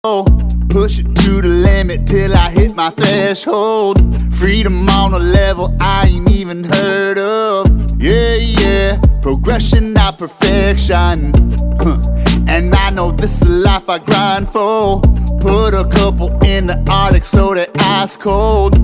Push it to the limit till I hit my threshold. Freedom on a level I ain't even heard of. Yeah, yeah, progression, not perfection. And I know this is a life I grind for. Put a couple in the Arctic so that ice cold.